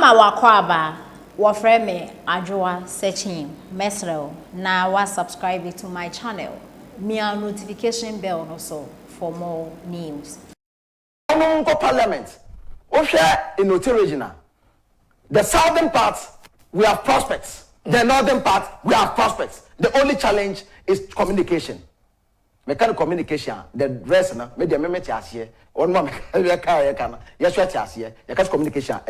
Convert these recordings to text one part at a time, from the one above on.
Ama wakwaba wafreme ajwa searching mesrel na wa subscribe to my channel. Mia notification bell also for more news. Parliament. In Ote regional. The southern part we have prospects. The northern part we have prospects. The only challenge is communication. Mechanical communication. The rest na media meme here. One more can. Yes, here. You communication.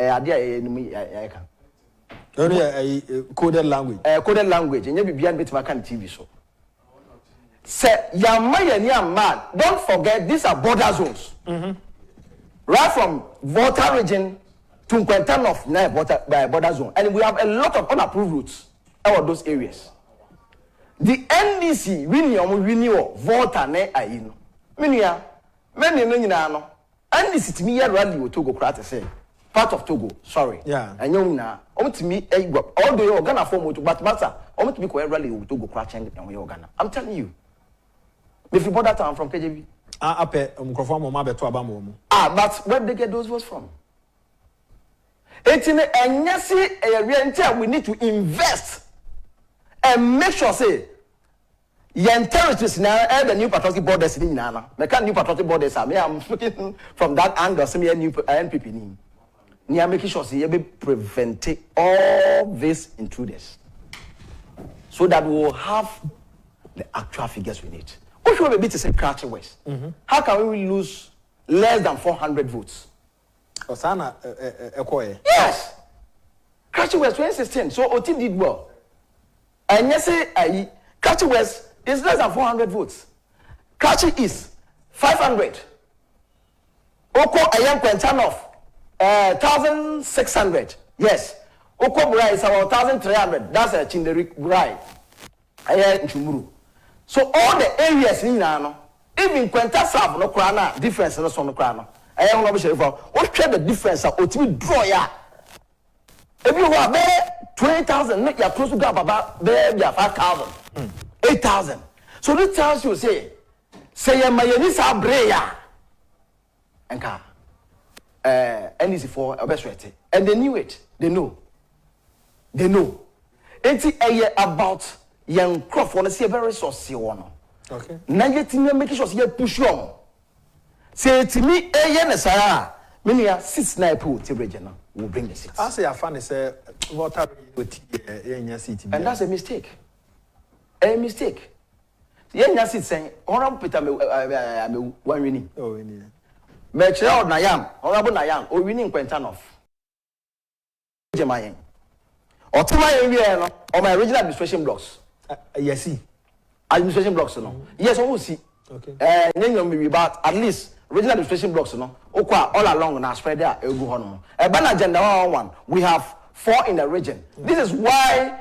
Only coded language. Coded language. And you be beyond bit TV show. Say, young man, don't forget these are border zones. Right from Volta region to Quentin of border zone. And we have a lot of unapproved routes out those areas. The NDC, we knew Volta ne aino. Minia, many no. NDC to me, rally with Togo Krat say. Part of Togo, sorry. Yeah. And you know, to me, all the organa form to but matter, to me, rally with Togo Krat and Ghana. I'm telling you. If you bought that time from KJB. But where did they get those votes from? It's in a we need to invest and make sure say yen territories now the new patriotic borders in Nana. They can't new patriotic borders. I'm looking from that angle. Some new NPP name. Near making sure say be preventing all these intruders, so that we will have the actual figures we need. What should we be to say Crouchy West? How can we lose less than 400 votes? Yes. Crouchy West 2016. So OT did well. And yes, Crouchy West is less than 400 votes. Crouchy is 500. Oko Ayam Quentin 1,600. Yes. Oko Burai is about 1,300. That's a Chinderik Burai. Ayam Chumuru. So all the areas in Nano, even Quenta South, no crana, difference in the son of crana. I am not sure what the difference of ultimate draw ya. If you are there, 20,000, make your close to go about there, 5,000, 8,000. So this tells you, say, Mayanisa Breya and car. NDC for a best rate. And they knew it. They know. They know. It's a year about. Young crop wanna see a very saucy one. Okay. Now you make sure you push on. Say to me, a yenesara, many are 6 9 to regional will bring the 6. I say a funny say water with city. And that's a mistake. A mistake. Yenya sit saying, Honorable Peter one winning. Oh, winning. Metro Nayam, Honorable Nayam, or winning Quentin Jemayan. Or to my area or my original administration blocks. Yes, administration blocks, no. Yes, I will see. Okay. Then maybe about at least regional administration blocks, no. Okwa all along na spread there. Ban agenda 111. We have 4 in the region. This is why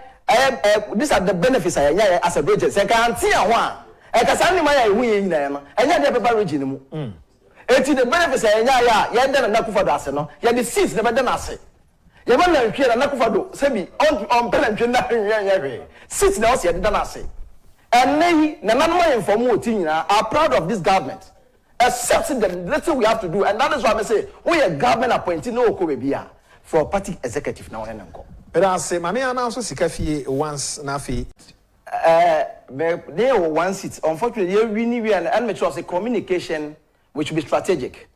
these are the benefits I as a region. Se can see one. I can send my way in there, and then the region. It's the benefits I then na kufa do no. Ya the seats never done as. You want to hear na kufado sebi on penantwe na hwe sit na ose yedda na se and na nanoma inform oti nyina are proud of this government accepting the little we have to do, and that is why I say we are government appointee no okobe bia for party executive na wona nko but I say mama announce sika fie once na fie there one seat unfortunately we and make sure say communication which will be strategic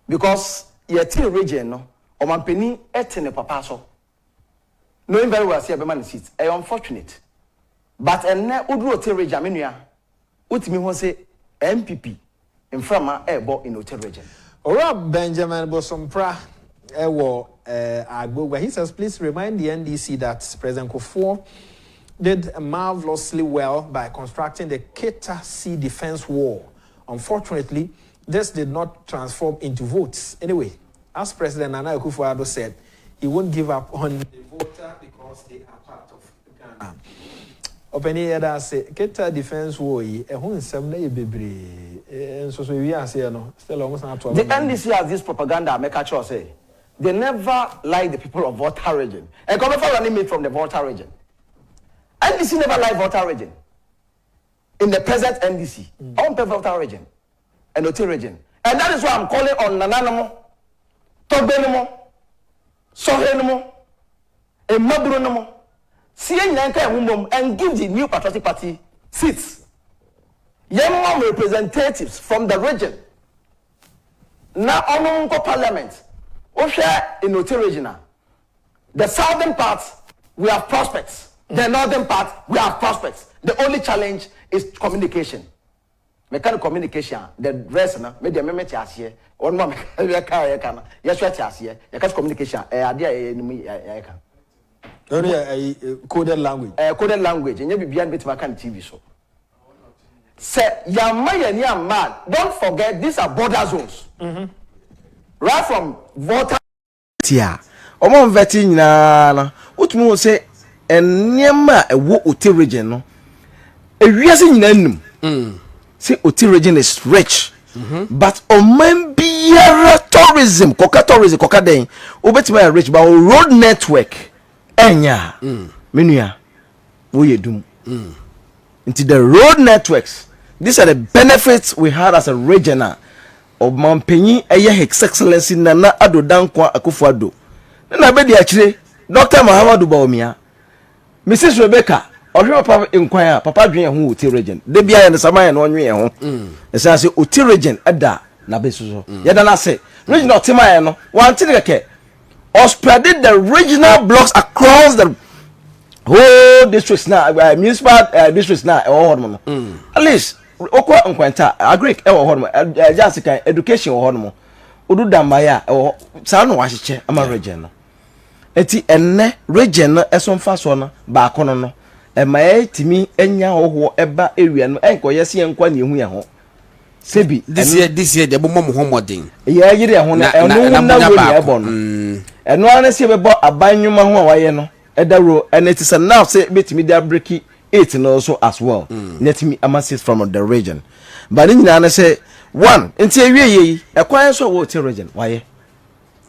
because your team region no or my penny etene papa so. Knowing very well, see a man seat. Unfortunate. But and now Udro Terry Jaminia, Utimi won't say NPP in Frama airborne in Hotel region. Rob Benjamin Bosompra where he says, please remind the NDC that President Kufuor did marvelously well by constructing the Keta Sea defense wall. Unfortunately, this did not transform into votes. Anyway, as President Nana Akufo-Addo said, he won't give up on the voter because they are part of Ghana. Openi Eda say, Keta defense war, the NDC has this propaganda, make a choice say. They never like the people of Volta region. And come for running me from the Volta region. NDC never like Volta region. In the present NDC, on the Volta region and Ote region. And that is why I'm calling on Nananamo, Tobenimo, Sohe maburo no mo see nyanka ehumom and give the new patriotic party seats. Yemma representatives from the region. Now onunko parliament. Osha in Ote regional. The southern part we have prospects. The northern part we have prospects. The only challenge is communication. Mechanical communication. The rest na me me here. One more yes here. Communication. Only a coded language. Coded language. And you be beyond bit can TV so. Say young man, don't forget these are border zones. Right from Voltarians. Yeah. Omo mveti nyina utmu say enema ewo Ote region no. Ewiase nyina num. Say Ote region is rich. But oman biara tourism, koka den, obetima rich but road network enya. Menua wo yedum. Into the road networks. These are the benefits we had as a regional of Mampenyi His Excellency Nana Addo Dankwa Akufo-Addo. Na be di akire Dr. Muhammadu Bawumia. Mrs. Rebecca ohwe papa enkwaya papa dwen ho Ote region. De bia ye ne samaye no onwe ho. Esa se Ote region ada na be so. Ye da na se regional temaye no wanti de keke or spreaded the regional blocks across the whole districts now, municipal districts now, at least, okwa nkwanta, agric, just education or hormone. Udu damaya or San Washiche, ama region. Eti enne region eson fasona, bakono. E mae timi enya ho eba area no enko yesi enkwa ne hu ye ho. Sebi this year the bomb homodin. Yeah, yire ho na enu na we e bo no. Enu ana se be bo abanyuma ho waye no. Edaro and it is enough say betimi dia breaki 8 and also as well. Let me amass from the region. But in na say one nti awie e kwan so wo Ote region waye.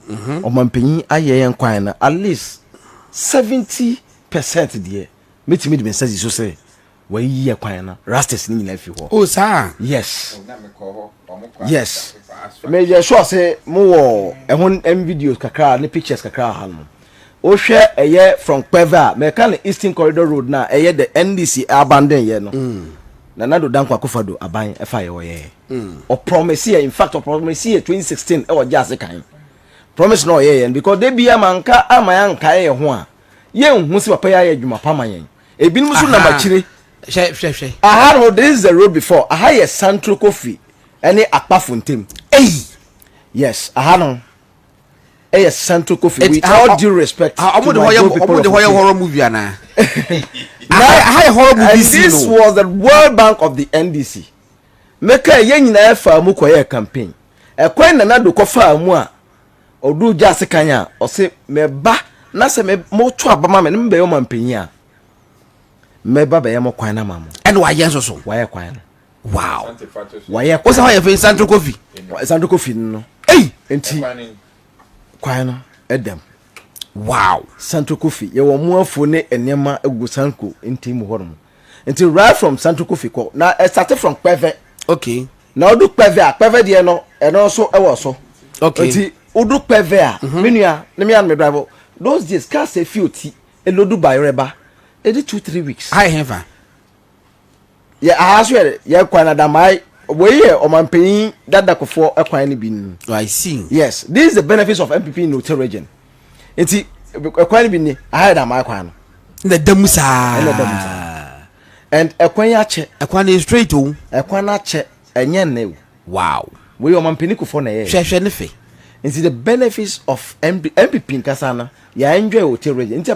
Omampanyi aye yen kwan na at least 70% there. Betimi be say so say waye ye kwan na rastas ni nyina fi ho. Oh sir. Yes. Yes. Me je sure say mo wo ehun videos kakra ne pictures kakra ha no. Ohwe eye from Kweva me kan Eastern Corridor Road na eye the NDC abandon ye no. Nana Addo Dankwa Akufo-Addo aban efa ye wo ye. O promise in fact o promise 2016 e wo jase kan. Promise no ye because they be amanka amayanka ye ho a ye hu si papa ye adwuma pa man ye. Ebinum so na machire. She. Aha no this is the road before. Aha ye Central Coffee any Akpafontem. Yes, aha no. Central Coffee with all due respect. The horror movie na. Horror movie. This was the World Bank of the NDC. Meka ye nyina efa mu koye campaign. Ekwan Nana Addo kofa mu a odu jase kanya o se meba na se me mo to abama me mbe yo mampanyi a meba be ye mo kwan na mamu. And why yen so why kwan. Wow. Why what's how you feel Central Coffee? Central Coffee no. Enti kwan edem. Wow. Central Coffee ye wo mu afo ne enema egu sanko enti mu horom. Enti right from Central Coffee ko na started from Kweve. Okay. Na odu Kweve de no eno so e wo so. Okay. Enti odu Kweve a menua ne me an me drive those days car say fioti e lodu by reba e dey 2-3 weeks. I have. Yeah, I swear ye kwan na mai we ye omampanyi dadakofo ekwan ne bi. I see. Yes, this is the benefits of NPP in Ote region. Enti ekwan ne bi ni I had my kwan. The damusa. And ekwan ya che ekwan is straight o. Ekwan na che enye na. Wow. We omampanyi kofo na ye. Hwehwe ne fe. Enti the benefits of NPP in Kasana ya enjoy Ote region. Enti